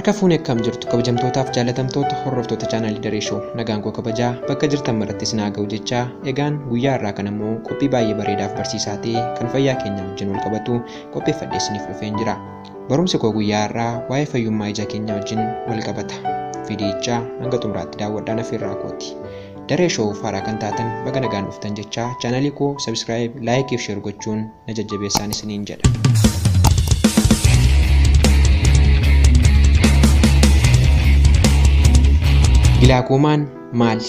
Harka fuunee akkam jirtu kabajamtootaaf jaalatamtoota hordoftoota chaanalii Daree Show nagaan koo kabajaa bakka jirtan maratti isin haa ga'u jechaa egaan guyyaa irraa kan ammoo qophii baay'ee bareedaaf barsiisaa ta'e kan fayyaa keenya wajjin wal qabatu qopheeffadhee isiniif dhufeen jira. Barumsi koo guyyaa irraa waa'ee fayyummaa ija keenya wajjin wal qabata. Viidiyichaa hanga xumuraatti daawwadhaan afeerraa kooti. Daree Show faaraa kan taatan baga nagaan dhuftan jechaa chaanalii koo subscribe, like fi share gochuun na jajjabeessaan isiniin jedha. Gilaakoomaan maali?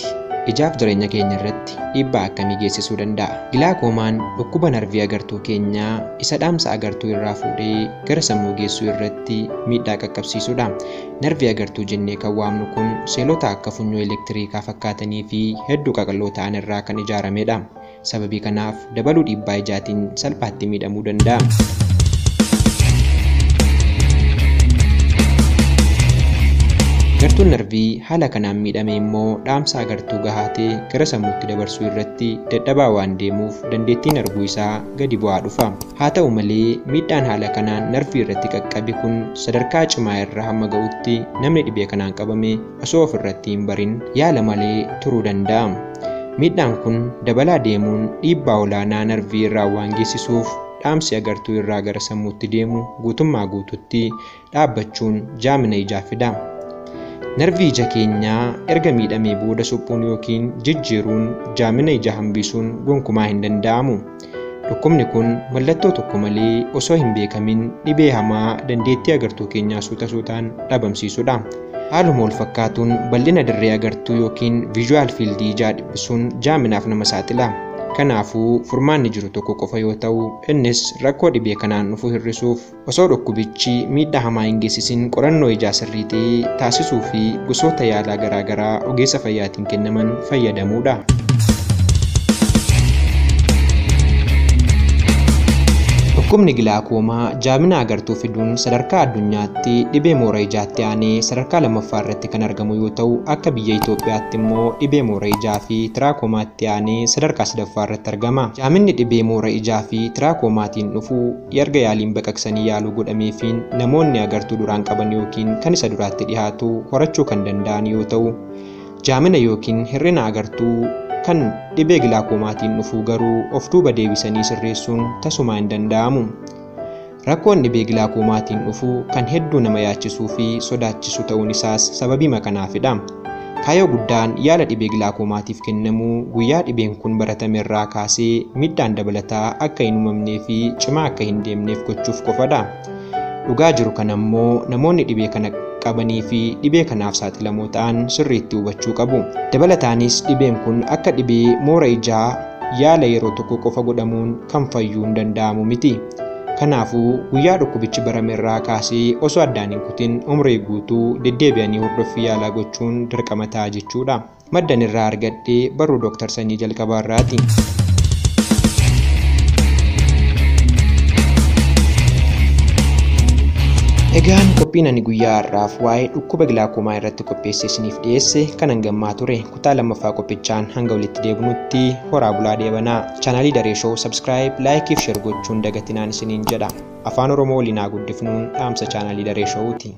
Ijaaf jireenya keenya irratti dhiibbaa akkamii geessisuu danda'a? Gilaakoomaan dhukkuba narvii agartuu keenyaa isa dhaamsa agartuu irraa fuudhee gara sammuu geessuu irratti miidhaa qaqqabsiisudha. Narvii agartuu jennee kan waamnu kun seelota akka funyoo elektiriikaa fakkaatanii fi hedduu qaqalloo ta'an irraa kan ijaaramedha. Sababii kanaaf dabaluu dhiibbaa ijaatiin salphaatti miidhamuu danda'a. Agartuun narvii haala kanaan miidhame immoo dhaamsa agartuu gahaa ta'e gara sammuutti dabarsuu irratti dadhabaa waan deemuuf dandeettiin arguu isaa gadi bu'aa dhufa. Haa ta'u malee miidhaan haala kanaan narvii irratti qaqqabe kun sadarkaa cimaa irra hamma ga'utti namni dhibee kanaan qabame osoo of irratti hin barin yaala malee turuu danda'a. Miidhaan kun dabalaa deemuun dhiibbaa olaanaa narvii irraa waan geessisuuf dhaamsi agartuu irraa gara sammuutti deemu guutummaa guututti dhaabbachuun jaamina ijaa fida. Narvii ija keenyaa erga miidhamee booda suphuun yookiin jijjiiruun jaamina ija hambisuun gonkumaa hin danda'amu. Dhukkubni kun mallattoo tokko malee osoo hin beekamin dhibee hamaa dandeettii agartuu keenyaa suuta suutaan dhabamsiisudha. Haaluma wal fakkaatuun bal'ina dirree agartuu yookiin visual field ijaa dhiphisuun jaaminaaf nama saaxila. Kanaafuu furmaanni jiru tokko qofa yoo ta'u innis rakkoo dhibee kanaan dhufu hir'isuuf osoo dhukkubichi miidhaa hamaa hin geessisin qorannoo ijaa sirrii ta'e taasisuu fi gosoota yaalaa garaagaraa ogeessa fayyaatiin kennaman fayyadamuudha. Dhukkubni gilaakoomaa jaamina agartuu fiduun sadarkaa addunyaatti dhibee moora ijaatti aanee sadarkaa lammaffaa irratti kan argamu yoo ta'u akka biyya Itoophiyaatti immoo dhibee moora ijaa fi tiraakomaatti aanee sadarkaa sadaffaa irratti argama. Jaaminni dhibee moora ijaa fi tiraakomaatiin dhufu erga yaaliin baqaqsanii yaaluu godhameefiin namoonni agartuu duraan qaban yookiin kan isa duraatti dhiyaatu horachuu kan danda'an yoo ta'u jaamina yookiin hir'ina agartuu kan dhibee gilaakoomatiin dhufu garuu of duuba deebisanii sirreessuun tasuma hin danda'amu. Rakkoon dhibee gilaakoomatiin dhufu kan hedduu nama yaachisuu fi sodaachisu ta'uun isaas sababii kanaafidha. Kaayyoo guddaan yaala dhibee gilaakoomaatiif kennamu guyyaa dhibeen kun baratame irraa kaasee miidhaan dabalataa akka hin uumamnee fi cimaa akka hin deemneef gochuuf qofadha. Dhugaa jiru kana ammoo namoonni dhibee kana qabanii fi dhibee kanaaf saaxilamoo ta'an sirriitti hubachuu qabu. Dabalataanis dhibeen kun akka dhibee moora ijaa yaala yeroo tokko qofa godhamuun kan fayyuu hin danda'amu miti. Kanaafuu guyyaa dhukkubichi barame irraa kaasee osoo addaan hin kutin umrii guutuu deddeebi'anii hordoffii yaalaa gochuun dirqama ta'a jechuudha. Maddan irraa argadhee barruu Dr. Sanyii Jalqabaa irraati. Egaan qophiin ani guyyaa har'aaf waa'ee dhukkuba gilaakoomaa irratti qopheessee isiniif dhiyeesse kan hangammaa ture. Kutaa lammaffaa qophichaan hanga walitti deebinutti horaa bulaa deebanaa. Chaanalii Daree Show subscribe, like fi share gochuun dagatinaan isiniin jedha. Afaan Oromoo waliin haa guddifnuun dhaamsa chaanalii Daree Show'ti.